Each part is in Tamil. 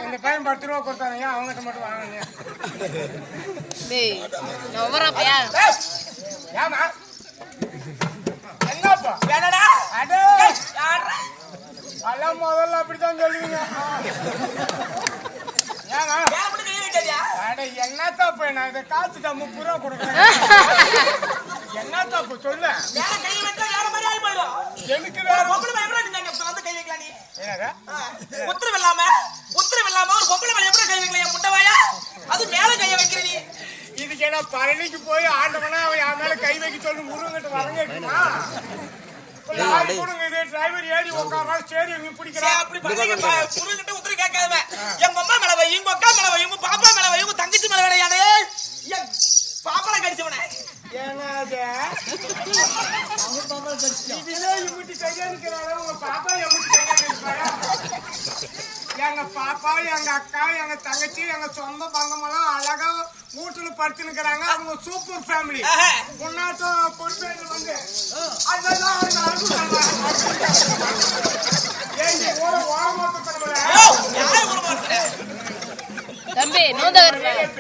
இந்த பையன் 10 ரூபா கொடுத்தாங்க, அவங்ககிட்ட மட்டும் வாங்க. ஏமா என்னப்பா என்னடா அடே எல்லாம் முதல்ல அப்படித்தான் சொல்லுவீங்க. ஏமா அடே என்ன தப்பு? நான் இதை காத்துட்டா 30 ரூபா கொடுக்குறேன். என்ன தப்பு சொல்லு? எனக்கு வேற கை வைக்கலாம். நீ என்னடா உத்தரவு இல்லாம ஒரு பொம்பளை மேல எப்படி கை வைக்கலாம்? முட்டவாயா, அது மேல கைய வைக்கிற நீ. இதுக்கு என்ன பழனிக்கு போய் ஆண்டவனா அவன் என் மேல கை வைக்க சொல்லி முருகன்கிட்ட வரங்கட்டுமா? டிரைவர் ஏறி உட்காரா சரி பிடிக்கிறேன். அப்படி முருகன்கிட்ட உத்தரவு கேட்காத. எங்க அம்மா மேல வை, எங்க அக்கா மேல வை, உங்க பாப்பா மேல வை, உங்க தங்கச்சி மேல விளையாடு. பாப்பால கடிச்சவன என்னது இதுல இம்பிட்டு கையா இருக்கிறாங்க. உங்க பாப்பா எம்பிட்டு கையா இருப்பாரா? எங்க பாப்பா, எங்க அக்கா, எங்க தங்கச்சி, எங்க சொந்த பந்தமெல்லாம் அழகா வீட்டுல படுத்துனுக்குறாங்க. அவங்க சூப்பர் ஃபேமிலி. முன்னாட்டம் பொறுப்பேற்று வந்து அதெல்லாம் தம்பி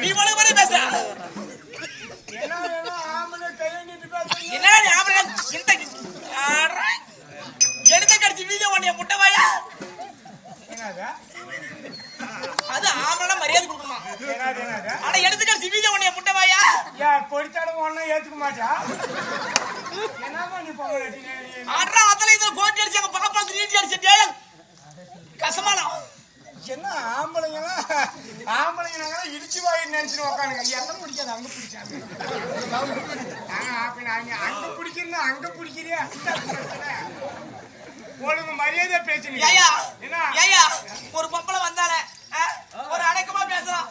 நீ வளர்ந்து பேச எடுத்த கடிச்சு வீடியோ பண்ணிய முட்டவாயா. அது ஆம்பளை மரியாதை கொடுக்கணுமா? ஆனா எடுத்து கடிச்சு வீடியோ பண்ணிய முட்டவாயா. பொடிச்சாலும் ஒன்னும் ஏத்துக்க மாட்டா. ஆட்ரா அதெல்லாம் இதுல கோட்டி அடிச்சு எங்க பாப்பா நீட்டி அடிச்சு கசமானா. என்ன ஆம்பளைங்க இடிச்சு வாய் நினைச்சுட்டு உக்கானுங்க. எல்லாம் பிடிக்காது, அங்க பிடிச்சாங்க. அங்க பிடிக்கிறா அங்க பிடிக்கிறியா? உனக்கு மரியாதை பேசுறீங்க. ஒரு பொம்பளை வந்தாலே ஒரு அடக்கமா பேசலாம்,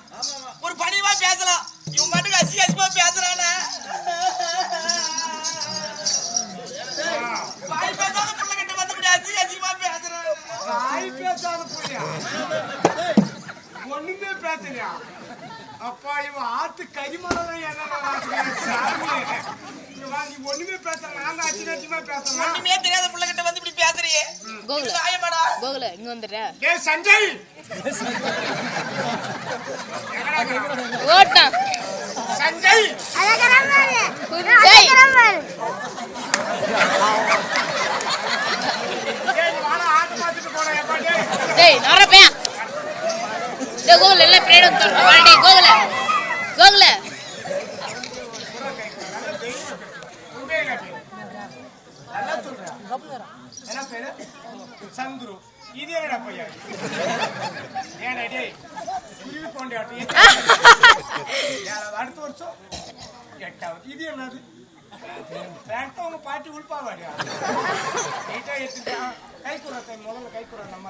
ஒரு பணிவா பேசலாம். இவன் மட்டும் அசிங்கமா பேசுறானே. வாய் பேசாத புள்ள கிட்ட வந்து அசிங்கமா பேசுறான். வாய் பேசாத புள்ளியா? ஒண்ணுமே பேசலையா? அப்பா இவன் ஆத்து கரிமலை என்ன ஒண்ணுமே பேச நான் அச்சிமா பேசணும். ஒண்ணுமே தெரியாத புள்ள கிட்ட வந்து இப்படி பேசுறியே. கோகுல இங்க வந்துடுற. ஏ சஞ்சய் ஓட்டா சஞ்சய் கோகுல எல்லாம் பிரேடம் தரணும். கோகுல என்ன பேரு? சந்துரு. இது என்னடா பையா? ஏடா டேய் குருவி கொண்டாட்டி அடுத்த வருஷம் 8வது. இது என்னது? உங்க பாட்டி உள்பாவாடியா? நீட்டா எடுத்துட்டா கை குறை முதல்ல கை குறை நம்ம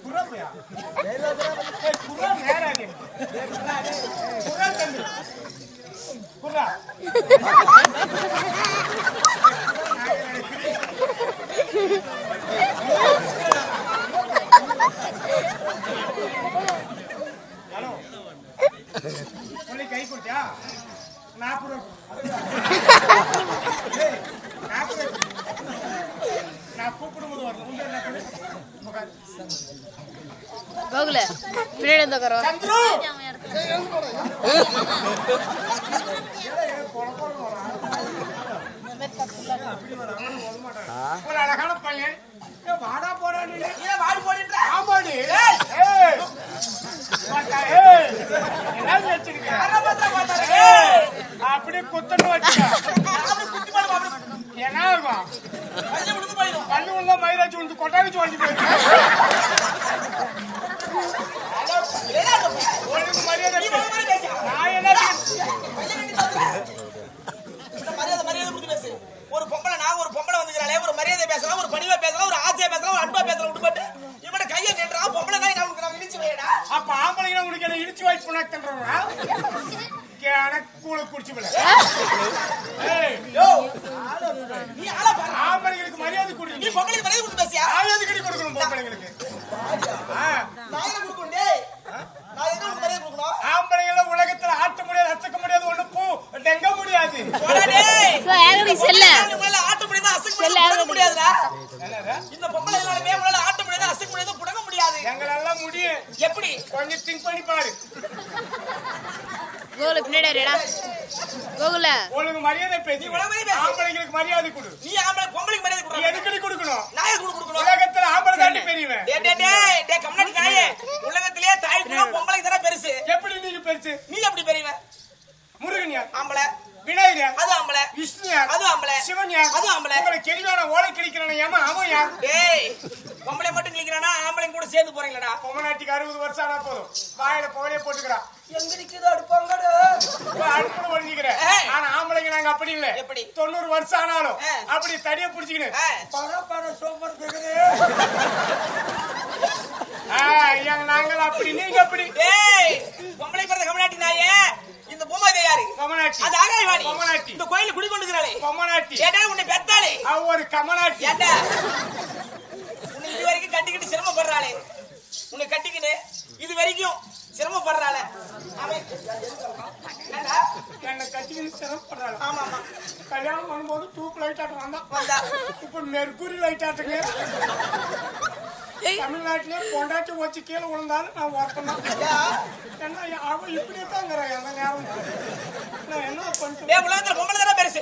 குரா பையா குரா நேராது குரா தந்து குரா ஹலோ உன்னை கை கொடுத்தியா? 40 நான் கூப்பிடும்போது வரணும். கோகுல பிரேடம் தரணும். சந்துரு ஒரு அழகான பையன். வாடா போடா வாடி போடுற. ஆமாடி அப்படி குத்தணும் வச்சு என்ன ஆகும்? பள்ளி உள்ள மயிலாச்சு வந்து கொட்டாச்சு வந்து போயிடுச்சு. மரியாதை நான் என்ன ஒரு பொம்பளை நான் ஒரு பொம்பளை வந்துக்கிறாளே, ஒரு மரியாதை பேசலாம், ஒரு பணிவா பேசலாம், ஒரு ஆசையா பேசலாம், ஒரு அன்பா பேசலாம். விட்டுப்பட்டு இவட கையை நின்றா பொம்பளை தான் நான் இடிச்சு வைடா. அப்ப ஆம்பளைங்க உனக்கு என்ன இடிச்சு வாய்ப்பு பண்ணாக்குறா? கூட குடிச்சு விட ஆம்பளைங்களுக்கு மரியாதை கொடு. நீ பொம்பளைக்கு மரியாதை கொடுத்து பேசியா? மரியாதை கட்டி கொடுக்கணும் பொம்பளைங்களுக்கு. ஆம்பளைங்கள உலகத்துல ஆட்ட முடியாது, அசக்க முடியாது, ஒண்ணு பூ டெங்க முடியாது. ஆட்ட முடியாது, அசக்க முடியாதுடா. எப்படி கொஞ்சம் திங்க் பண்ணி பாரு. கோகுல பின்னாடி ரெடா கோகுல உனக்கு மரியாதை பேசி ஆம்பளைங்களுக்கு மரியாதை கொடு. நீ ஆம்பளை பொம்பளைக்கு மரியாதை நீ கொடு. எதுக்கு கொடுக்கணும்? நான் எதுக்கு கொடுக்கணும்? உலகத்துல ஆம்பளை தாண்டி பெரியவன். டேய் கம்னாடி நாயே, உலகத்திலே தாய்க்குள்ள பொம்பளைக்கு தான பெருசு. எப்படி நீங்க பெருசு? நீ எப்படி பெரியவன்? முருகன்யா, ஆம்பளை. விநாயகர், அது ஆம்பளை. விஷ்ணுயா, அது ஆம்பளை. சிவன்யா, அது ஆம்பளை. உங்களை கேள்வியான ஓலை கிழிக்கிறான ஏமா அவன் யார்? டேய் பொம்பளை மட்டும் கிளிக்கிறானா ஆம்பளைங்க கூட சேர்ந்து போறீங்களடா? பொம்மநாட்டிக்கு 60 வருஷம் ஆனா போதும் வாயில புகழே போட்டுக்கிறா. எங்க நிக்குதோ அடுப்பாங்கடா. அடுப்புல ஒழிஞ்சிக்கிற. ஆனா ஆம்பளைங்க நாங்க அப்படி இல்ல. எப்படி? 90 வருஷம் ஆனாலும் அப்படி தடிய புடிச்சுக்கின்னு பரப்பர சோப்பர் கேக்குது. நாங்கள் அப்படி நீங்க அப்படி. டேய் பொம்பளை பிறந்த கமநாட்டி நாயே, இந்த பொம்மை யாரு? பொம்மநாட்டி. அது ஆகாயவாணி. பொம்மநாட்டி. இந்த கோயில குடி கொண்டுக்கறாளே பொம்மநாட்டி. ஏடா உன்னை பெத்தாளே அவ ஒரு கமநாட்டி. ஏடா உன்னை இது வரைக்கும் கட்டிக்கிட்டு சிரமப்படுறாளே, உன்னை கட்டிக்கிட்டு இது வரைக்கும் சிரமப்படுறாளே அவன் என்னடா என்ன கட்டிக்கிட்டு சிரமப்படுறாள். ஆமா ஆமா கல்யாணம் பண்ணும்போது டூப் லைட் ஆட்டம் வந்தா இப்ப மெர்குரி லைட் ஆட்டுங்க. தமிழ்நாட்டிலே பொண்டாட்டி வச்சு கீழே விழுந்தாலும் நான் ஒருத்தணும். ஏன்னா அவ இப்படியே தாங்கிறான் அந்த நேரம். நான் என்ன பண்ணிட்டேன்? உலகத்துல பொம்பளை தானே பெருசு.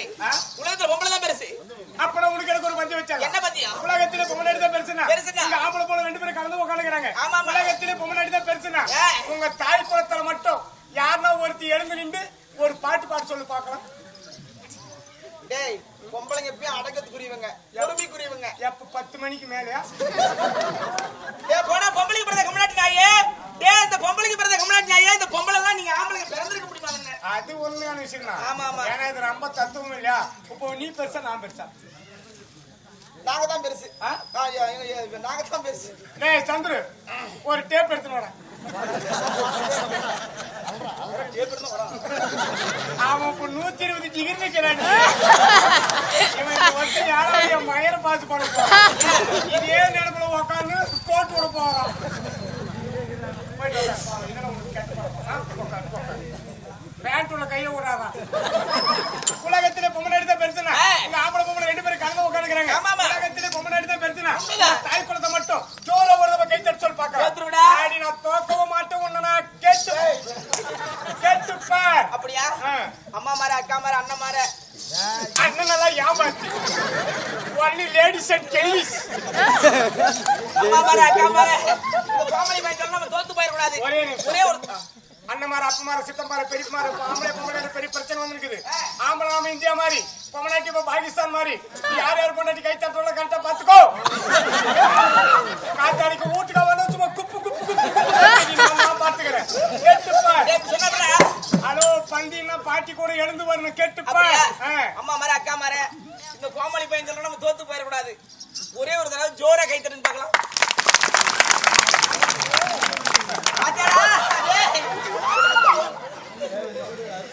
உலகத்துல பொம்பளை தான் பெருசு. அப்புறம் உனக்கு எனக்கு ஒரு பஞ்சம் வச்சாங்க. என்ன பத்தியா? உலகத்திலே பொம்மநாட்டி தான் பெருசுனா பெருசுனா இங்க ஆம்பளை போல 2 பேரும் கலந்து உட்காந்துக்கிறாங்க. ஆமா உலகத்திலே பொம்மநாட்டி தான் பெருசுனா உங்க தாய் குளத்துல மட்டும் யாருன்னா ஒருத்தி எழுந்து நின்று ஒரு பாட்டு சொல்லு பாக்கலாம். டேய் பொம்பளைங்க எப்பயும் அடக்கத்துக்குரியவங்க, பொறுமைக்குரியவங்க. எப்ப 10 மணிக்கு மேலயா? டேய் போடா பொம்பளைக்கு பிறந்த கமநாட்டி நாயே. டேய் இந்த பொம்பளைக்கு பிறந்த கமநாட்டி நாயே, இந்த பொம்பளை எல்லாம் நீங்க ஆம்பளைங்க பிறந்திருக்க முடியுமாங்க? அது உண்மையான விஷயம் தான். ஆமா ஆமா. ஏன்னா இது ரொம்ப தத்துவம் இல்லையா? இப்போ நீ பெருசா நான் பெருசா? நாங்க தான் பெருசு. நாங்க தான் பெருசு. டேய் சந்துரு ஒரு டேப் எடுத்துட்டு வரேன். அவன் இப்ப 120 டிகிரி நிக்கிறான். இவன் வந்து யாராவது மயிரை பார்த்து பண்ண போறான். இதே நேரத்துல உட்காந்து கோட் விட போறான். பேண்ட் உள்ள கையை விடாதான். உலகத்திலே பொம்மநாட்டி தான் பெருசுனா இங்க ஆம்பளை பொம்மனை 2 பேரும் கலந்து உட்காந்துக்கிறாங்க. உலகத்திலே பொம்மநாட்டி தான் பெருசுனா தாய் குளத்தை மட்டும் ஜோர ஒரு தடவை கை தட்டு சொல்லி பாக்கலாம். நான் தோக்கவும் மாட்டேன் உன்னை நான் கேட்டுப்பார். அப்படியா? அம்மா மாற அக்கா மாற அண்ணன் மாற அண்ணன் நல்லா ஏமாத்தி ஒன்லி லேடிஸ் அண்ட் கெலிஸ். அம்மா மாற அக்கா மாற காமெடி மேட்ச் நம்ம தோத்து போயிட கூடாது. ஒரே ஒரு அண்ணன் மாற அப்பா மாற சித்தம் மாற பெரிய மாற ஆம்பளை பொம்மநாட்டி பெரிய பிரச்சனை வந்துருக்குது. ஆம்பளை நாம இந்தியா மாதிரி பொம்மநாட்டி இப்ப பாகிஸ்தான் மாதிரி. யார் யார் பொண்டாட்டி கை தட்டுல கரெக்டா பாத்துக்கோ. காத்தாடிக்கு வீட்டுக்கு வந்து சும்மா குப்பு குப்பு குப்பு பாத்துக்கிறேன். கேட்டுப்பா. ஹலோ பந்தின்னா பாட்டி கூட எழுந்து வரணும். கேட்டுப்பா. அம்மா மாற அக்கா மாற இந்த கோமாளி பையன் சொல்ல நம்ம தோத்து போயிட கூடாது. ஒரே ஒரு தடவை ஜோரா கை தட்டுன்னு பார்க்கலாம்.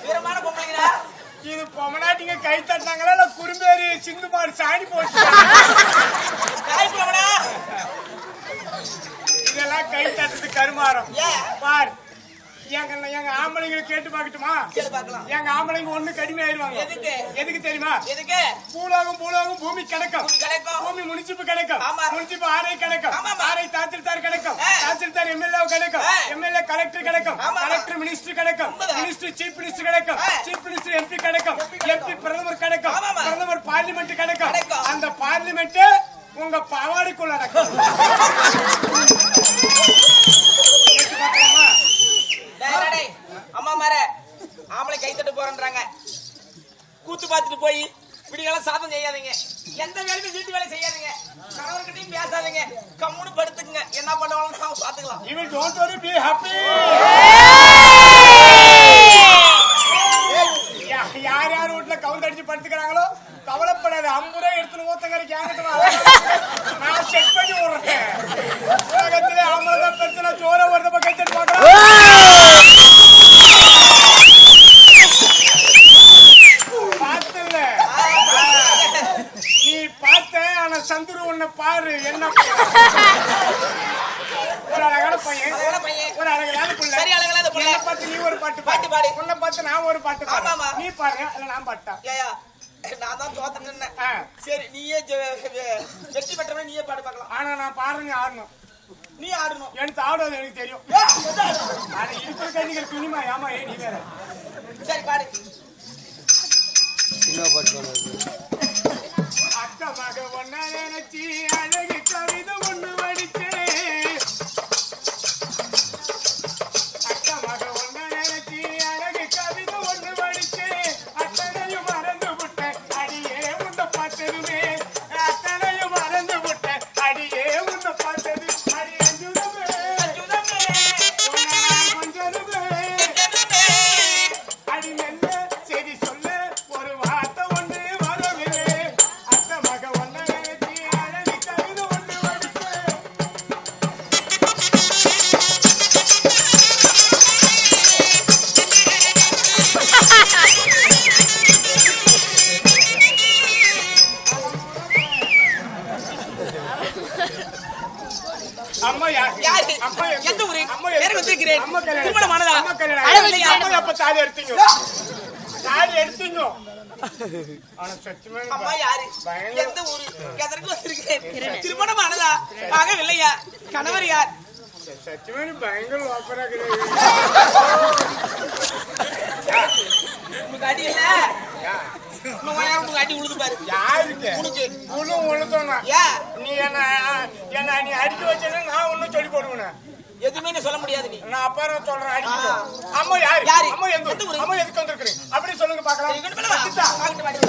வீரமான பொம்பளைங்களா இது பொம்மநாட்டிங்க கை தட்டினாங்களா இல்ல குறும்பேறி சிந்து மாடு சாணி போட்டு இதெல்லாம் கை தட்டுறது கருமாறம். பார் எங்க ஆம்பளைங்களை கேட்டு பாக்கட்டுமா? எங்க ஆம்பளைங்க ஒண்ணு கடிமை ஆயிடுவாங்க. எதுக்கு தெரியுமா? பூலோகம் பூமி கிடைக்கும். பூமி முனிசிப்பு கிடைக்கும். முனிசிப்பு ஆரை கிடைக்கும். ஆரை தாசில்தார் கிடைக்கும். தாசில்தார் எம்எல்ஏ கிடைக்கும். எம்எல்ஏ கலெக்டர் கிடைக்கும். கலெக்டர் மினிஸ்டர் கிடைக்கும். மினிஸ்டர் சீஃப் மினிஸ்டர் கிடைக்கும். சீஃப் மினிஸ்டர் எம்பி கிடைக்கும். எம்பி பிரதமர் கிடைக்கும். பிரதமர் பார்லிமெண்ட் கிடைக்கும். அந்த பார்லிமெண்ட் உங்க பாவாடிக்குள்ள நடக்கும். அம்மா மாற ஆம்பளை கை தட்டு போறேன்றாங்க. கூத்து பார்த்துட்டு போய் விடியெல்லாம் சாதம் செய்யாதீங்க. எந்த வேலையுமே வீட்டு வேலை செய்யாதீங்க. கணவர்கிட்டையும் பேசாதீங்க. கம்முன்னு படுத்துக்குங்க. என்ன பண்ணுவாங்க நாம பாத்துக்கலாம். You will don't worry, be happy. யார் யார் வீட்டுல கவுண்ட் அடிச்சு படுத்துக்கிறாங்களோ கவலைப்படாது. 50 ரூபாய் எடுத்துன்னு ஓத்தங்கரைக்கு ஏங்கிட்டு நான் செக் பண்ணி விடுறேன். உலகத்திலே ஆம்பளை தான் பிரச்சனை. ஜோர ஒரு தப்ப கை தட்டு பார்க்கலாம். பார்த்தல நீ பார்த்த ஆனா சந்துரு உன்னை பாரு. என்ன ஒரு அழகான பையன், ஒரு அழகான பிள்ளை. என்னை பார்த்து நீ ஒரு பாட்டு பாடு, உன்னை பார்த்து நான் ஒரு பாட்டு பாடு. நீ பாரு இல்ல நான் பாட்டா? நான் தான் தோத்து நின்னேன். சரி நீயே வெற்றி பெற்றவனே நீயே பாடு பார்க்கலாம். ஆனா நான் பாடுறேன் ஆடணும். நீ ஆடணும். எனக்கு ஆடுவது எனக்கு தெரியும். ஆனா இருக்கிற கைதிகள் துணிமா ஏமா நீ வேற. சரி பாடு. அக்கா மக ஒன்ன நினைச்சி அழகு கவிதை ஒண்ணு வடிச்சேன். அக்கா மக ஒன்ன நினைச்சி அழகு கவிதை ஒண்ணு வடிச்சேன். அத்தனையும் மறந்து விட்டேன் அடியே உன்னை பார்த்ததுமே. அத்தனையும் மறந்து விட்டேன் அடியே உன்னை பார்த்தது. அடி அஞ்சுதமே கொஞ்சதுமே அடி மெல்ல சரி சொல்ல ஒரு வார்த்தை ஒண்ணு வரவில்லை. அத்த மக ஒன்ன நினைச்சி அழகு கவிதை ஒண்ணு வடிச்சேன். அம்மா யாரு? யாரு? அம்மா எந்த ஊரு? அம்மா பேரு வந்திருக்கிறேன். அம்மா கல்யாணம். திருமணமானதா? அம்மா கல்யாணம். அழகு அம்மா எப்ப தாலி எடுத்தீங்க? தாலி எடுத்தீங்க. ஆனா சத்தியமா அம்மா யாரு? பயங்கர- எந்த ஊரு? எதற்கு வந்திருக்கிறேன்? திருமணமானதா? ஆகவில்லையா? கணவர் யார்? சத்தியமா பயங்கர ஓப்பரா கிடையாது. உனக்கு அடி இல்ல? இன்னும் கொஞ்ச நேரம் உனக்கு அடி உழுது பாரு. யாருக்கு? உனக்கு. உளும் உளுத்தோண்ணா. ஏன்? நீ என்ன நீ அடிக்க வச்சேன்னா நான் ஒன்னும் சொல்லி போடுவேன். எதுவுமே நீ சொல்ல முடியாது நீ. நான் அப்புறம் சொல்றேன் அடிக்கணும். அம்மா யாரு? யாரு? அம்மா எந்த எந்த ஊரு? ஊரு? அம்மா எதுக்கு வந்திருக்கிறீங்க? அப்படி சொல்லுங்க பாக்கலாம். இங்கிட்டு போலவா? வாங்கிட்டு வாடி.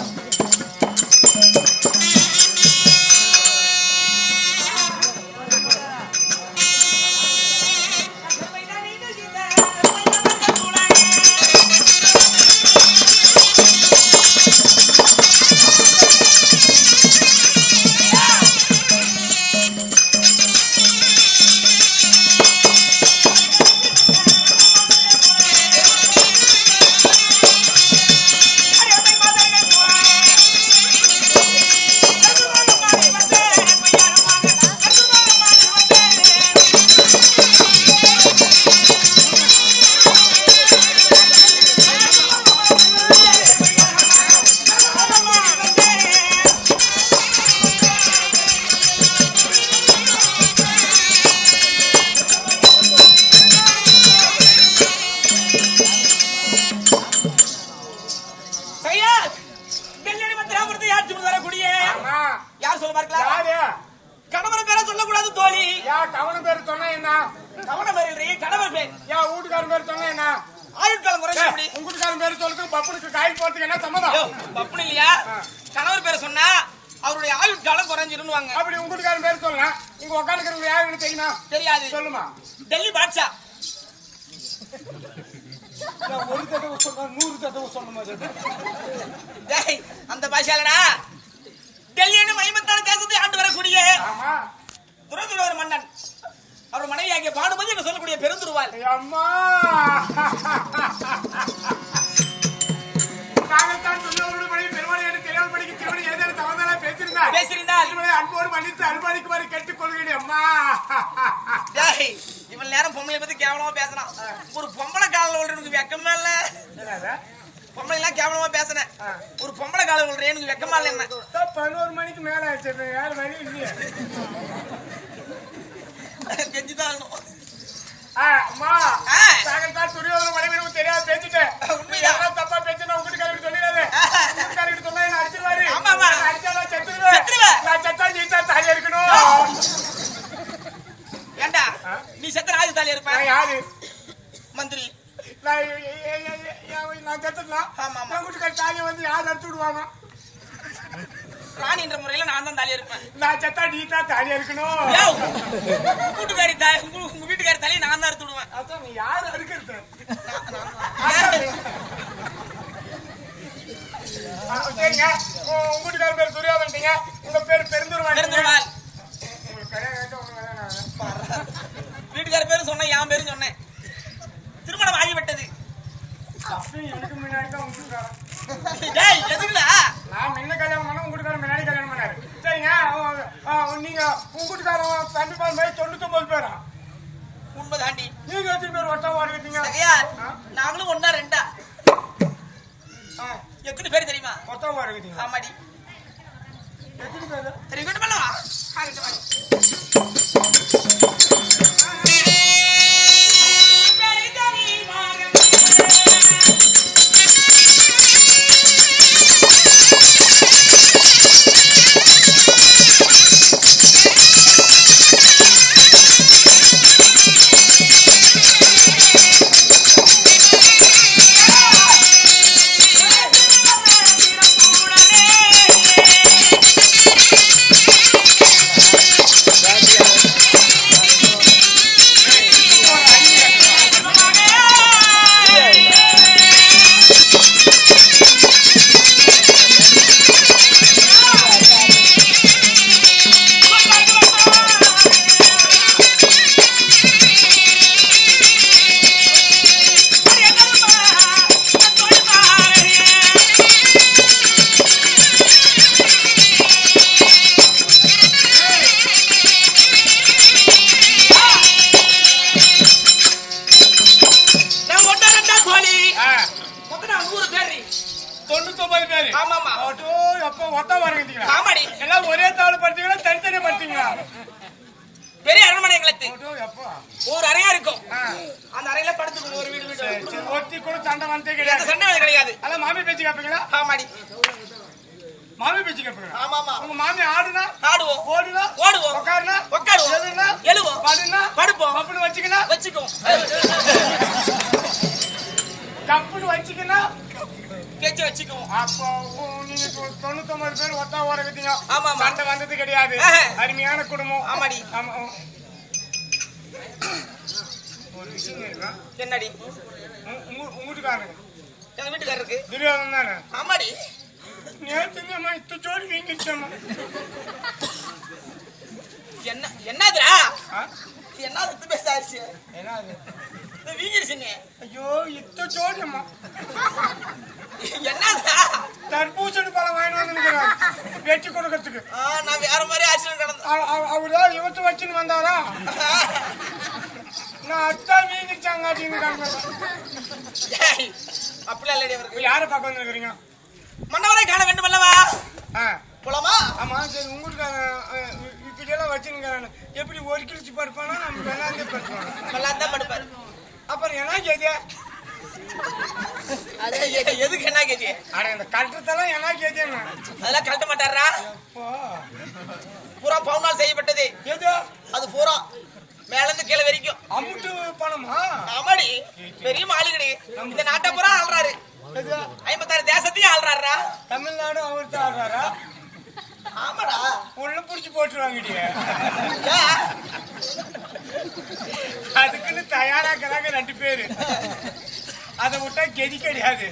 சரியா? டெல்லி மந்திராபுரத்தை யார் சுமந்து வரக்கூடிய? அம்மா யார் சொல்ல பார்க்கலாம்? யாரு? கணவர் பேரை சொல்லக்கூடாது தோழி. கவனம் பேர் சொன்னா என்ன? கணவர் பேர் இல்லையே, கணவர் பேர். வீட்டுக்காரன் பேர் சொன்னா என்ன? ஆயுட்காலம் குறைஞ்ச எப்படி? உங்க வீட்டுக்காரன் பேர் சொல்றதுக்கு பப்புனுக்கு காயில் போறதுக்கு என்ன சம்மதம்? பப்புனு இல்லையா? கணவர் பேரை சொன்னா அவருடைய ஆயுட்காலம் குறைஞ்சிருவாங்க. அப்படி உங்க வீட்டுக்காரன் பேர் சொல்லலாம். இங்க உட்காந்துக்கிறவங்க யாருன்னு தெரியுமா? தெரியாது. சொல்லுமா. டெல்லி பாட்ஷா. ஒரு தடவை சொன்னா 100 தடவை சொன்ன மாதிரி. டேய், அந்த பாஷாலடா டெல்லின்னு மைமத்தான தேசத்தை ஆண்டு வரக்கூடிய ஆமா. துரதுரவர் மன்னன் அவர் மனைவியாகிய பானுமதி என்று சொல்லக்கூடிய பெருந்துருவாள். அம்மா நாகத்தான் சொன்னவரோடு படி பெருமாள் என்று தெரியாமல் படிக்க திருமணம் ஏதாவது தவறுதலா பேசியிருந்தார். திருமணை அன்போடு மன்னித்து அனுமதிக்குமாறு கேட்டுக்கொள்கிறேன். அம்மா டேய், இவன் நேரம் பொம்பளை பத்தி கேவலமா பேசினான். ஒரு பொம்பளை காலில் விழுறதுக்கு வெக்கமா இல்ல? பொம்பளை எல்லாம் கேவலமா பேசினேன். ஒரு பொம்பளை காலில் விழுறேன் எனக்கு வெக்கமா இல்ல? என்ன 11 மணிக்கு மேல ஆச்சு. யாரு வழி இல்லையா? கெஞ்சிதான் அம்மா நாகத்தான் துரியோதன மனைவி தெரியாது பேசிட்டேன். உண்மையா? தப்பா பேச்சு நான் உங்ககிட்ட சொல்லிடாது. உங்ககிட்ட சொன்னா என்ன அடிச்சிருவாரு. ஆமாமா. அடிச்சா நான் செத்துருவேன். நான் செத்தா நீ தான் தாலி இருக்கணும். ஏண்டா நீ செத்த ராஜு தாலி இருப்ப? நான் யாரு? மந்திரி. நான் செத்துடலாம். ஆமா, ஆமா. என் வீட்டுக்கார தாலியை வந்து யார் அடிச்சு விடுவாங்க? ராணி என்ற முறையில நான் தான் தாலி இருப்பேன். நான் செத்தா நீ தான் தாலியா இருக்கணும். வீட்டுக்காரி உங்க வீட்டுக்காரி தலையை நான் தான் அறுத்து விடுவேன். அதான் நீ யாரு அறுக்கிறது? சரிங்க. உங்க வீட்டுக்கார பேர் துரியோதனீங்க. உங்க பேர் பெருந்துருவாள். பெருந்துருவாள். உங்களுக்கு கல்யாணம் ஆயிட்டா ஒண்ணு வேணாம். வீட்டுக்கார பேரு சொன்னேன், என் பேரும் சொன்னேன். திருமணம் ஆகிவிட்டது. எனக்கு முன்னாடி தான் உங்க வீட்டுக்காரன். டேய், எதுக்குடா? நான் முன்ன கல்யாணம் பண்ண உங்க வீட்டுக்காரன் முன்னாடி கல்யாணம் பண்ணாரு. சரிங்க. நீங்க உங்க வீட்டுக்காரன் தம்பி பால் மாதிரி 99 பேரா? உண்மை தாண்டி. நீங்க எத்தனை பேர் ஒட்டா வாடுவீங்க? சரியா? நாங்களும் ஒன்னா ரெண்டா? எத்தனை பேர் தெரியுமா? ஒட்டா வாடுவீங்க? ஆமாடி. எத்தனை பேர்? சரி, இங்கிட்டு பண்ணவா? 99 பேரு. ஆமாமா. ஓட்டோ எப்ப ஒத்த வரங்கீங்களா? ஆமாடி. எல்லாம் ஒரே தாள் படுத்தீங்களா தனித்தனியா படுத்தீங்களா? பெரிய அரண்மனை எங்களுக்கு. ஓட்டோ எப்ப ஒரு அறையா இருக்கும். அந்த அறையில படுத்துக்கும் ஒரு வீடு வீடு. சரி ஒத்தி கூட சண்டை வந்தே கிடையாது. சண்டை வந்து கிடையாது. அத மாமி பேச்சு கேப்பீங்களா? ஆமாடி. மாமி பேச்சு கேப்பீங்களா? ஆமாமா. உங்க மாமி ஆடுனா ஆடுவோம். ஓடுனா ஓடுவோம். உட்காருனா உட்காருவோம். எழுதுனா எழுவோம். படுனா படுப்போம். கப்புனு வச்சுக்கினா வச்சுக்குவோம். கப்புனு வச்சுக்கினா கேச்சு வச்சுக்குவோம். அப்போ நீங்க 99 பேர் ஒத்தா ஓரகத்தீங்க. ஆமாமா. சண்டை வந்தது கிடையாது. அருமையான குடும்பம். ஆமாடி. ஆமா. ஒரு விஷயம் இருக்கா? என்னடி? உங்க வீட்டுக்காரங்க எங்க வீட்டுக்காரருக்கு துரியோதனன் தானே? ஆமாடி. நேத்துங்கம்மா இத்த ஜோடி வீங்கிச்சம்மா. என்னதுடா? என்னது பேசாச்சு? என்னது? வீங்கிருச்சுங்க. ஐயோ இத்த ஜோடியம்மா. என்னதா? தர்பூசணி பழம் வாங்கி வந்துருக்கிறான் வெட்டி கொடுக்கறதுக்கு. நான் வேற மாதிரி ஆக்சிடென்ட் நடந்தேன். அவருதான் இவத்து வச்சுன்னு வந்தாரா? நான் அத்தா வீங்கிச்சாங்க அப்படின்னு அப்படிலாம் இல்லடி அவருக்கு. யாரை பார்க்க வந்துருக்கிறீங்க? மன்னவரை காண வேண்டும் அல்லவா? போலாமா? ஆமா சரி. உங்களுக்கு இப்படியெல்லாம் வச்சுருக்கிறான். எப்படி ஒரு கிழிச்சு படுப்பானா? நம்ம வெள்ளாந்தே படுப்பானா? வெள்ளாந்தான் படுப்பாரு. அப்புறம் என்ன கேஜி? எதுக்கு என்ன கேஜி? அட இந்த கட்டத்தெல்லாம் என்ன கேஜின்னு அதெல்லாம் கட்ட மாட்டாரா? பூரா பவுனால் செய்யப்பட்டது. எது? அது பூரா மேல இருந்து கீழே வரைக்கும். அம்முட்டு பணமா? ஆமாடி. பெரிய மாளிகை. இந்த நாட்டை பூரா ஆள்றாரு. 56 தேசத்தையும் ஆள்றாரா? தமிழ்நாடு அவர்த்து ஆடுறாரா? ஆமாடா. உள்ள புடிச்சு போட்டுருவாங்கடிய. அதுக்குன்னு தயாராக்குறாங்க 2 பேரு. அதை விட்டா கெதி கிடையாது.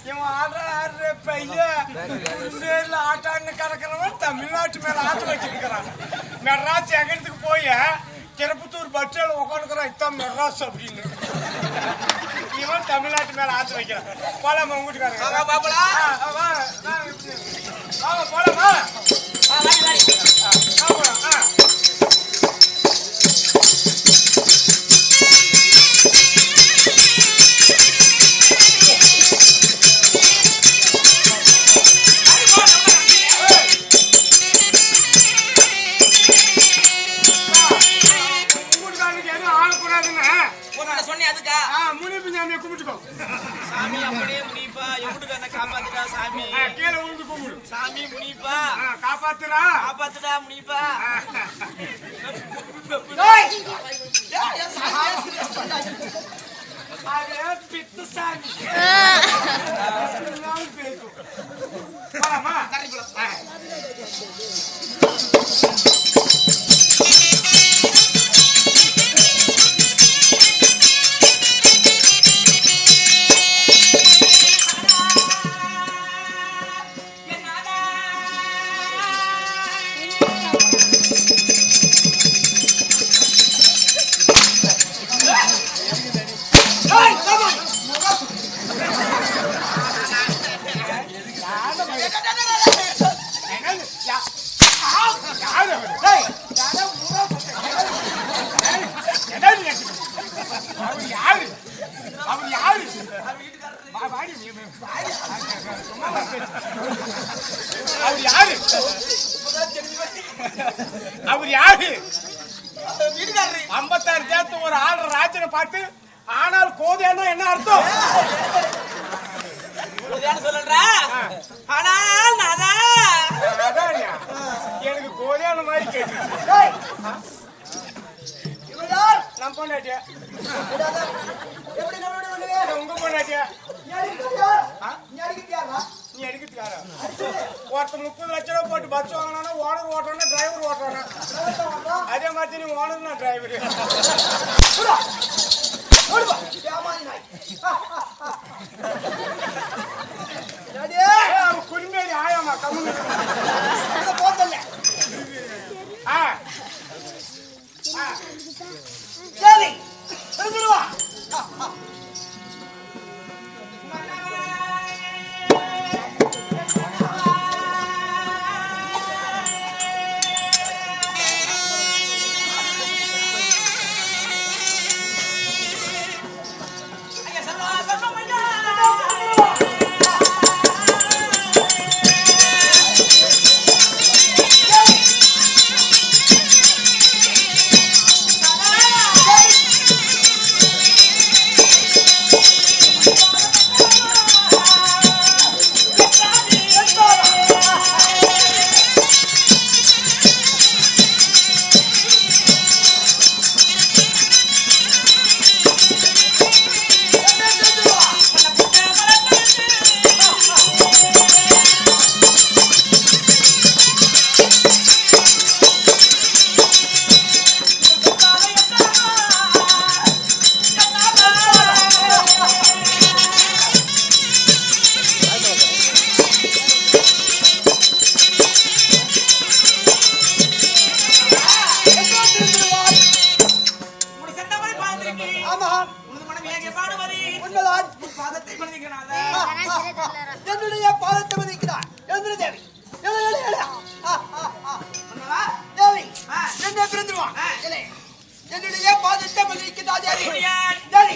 இவன் ஆடுற பையன் ஆட்டான்னு கறக்கிறவன் தமிழ்நாட்டு மேல ஆட்டு வச்சிருக்கிறான். மெட்ராஸ் எங்கத்துக்கு போய் திருப்பத்தூர் பஸ் ஸ்டாண்ட்ல உட்காந்துக்கிறான். இத்தான் மெட்ராஸ் அப்படின்னு. இவன் தமிழ்நாட்டு மேல ஆத்து வைக்கிறான். போலாமா உங்க வீட்டுக்காரங்க? போலாமா? சொன்னேன் அதுக்கா? முனிப்பு சாமியை கும்பிட்டுக்கோ. சாமி அப்படியே முனிப்பா எவ்வளவு என்ன காப்பாத்துடா சாமி. கீழே உழுந்து கும்பிடு. சாமி முனிப்பா காப்பாத்துறா. காப்பாத்துடா முனிப்பா. அது பித்து சாமி. போலாமா? அவர் யாரு? 56 தேர்த்து ஒரு ஆள்ற ராஜனை பார்த்து ஆனால் கோதையானா என்ன அர்த்தம்? சொல்றா ஆனால் எனக்கு கோதையான மாதிரி கேட்டு நம் பொண்டாட்டியா உங்க பொண்டாட்டியா? நீ எடுக்கிறதுக்காரா? ஒருத்தர் 30 லட்சம் ரூபாய் போட்டு பஸ் வாங்கினா ஓனர் ஓட்டுறானா டிரைவர் ஓட்டுறானா? அதே மாதிரி நீ ஓனர் நான் டிரைவர். குடிமேடி ஆயாமா கம்மி போத்தல. சரி திரும்பிடுவா. மேக பானுமதி உண்மைதான். உன் பாதத்தை மதிக்கிறாத என்னுடைய பாதத்தை மதிக்கிறார். எழுந்திரு தேவி. எழு, எழு, எழு. உன்னவா தேவி, ஆ. என்னை பிரிந்துருவான். ஆ. இல்லை. என்னுடைய பாதத்தை மதிக்கிறார் தேவி. முடியாது. தேவி,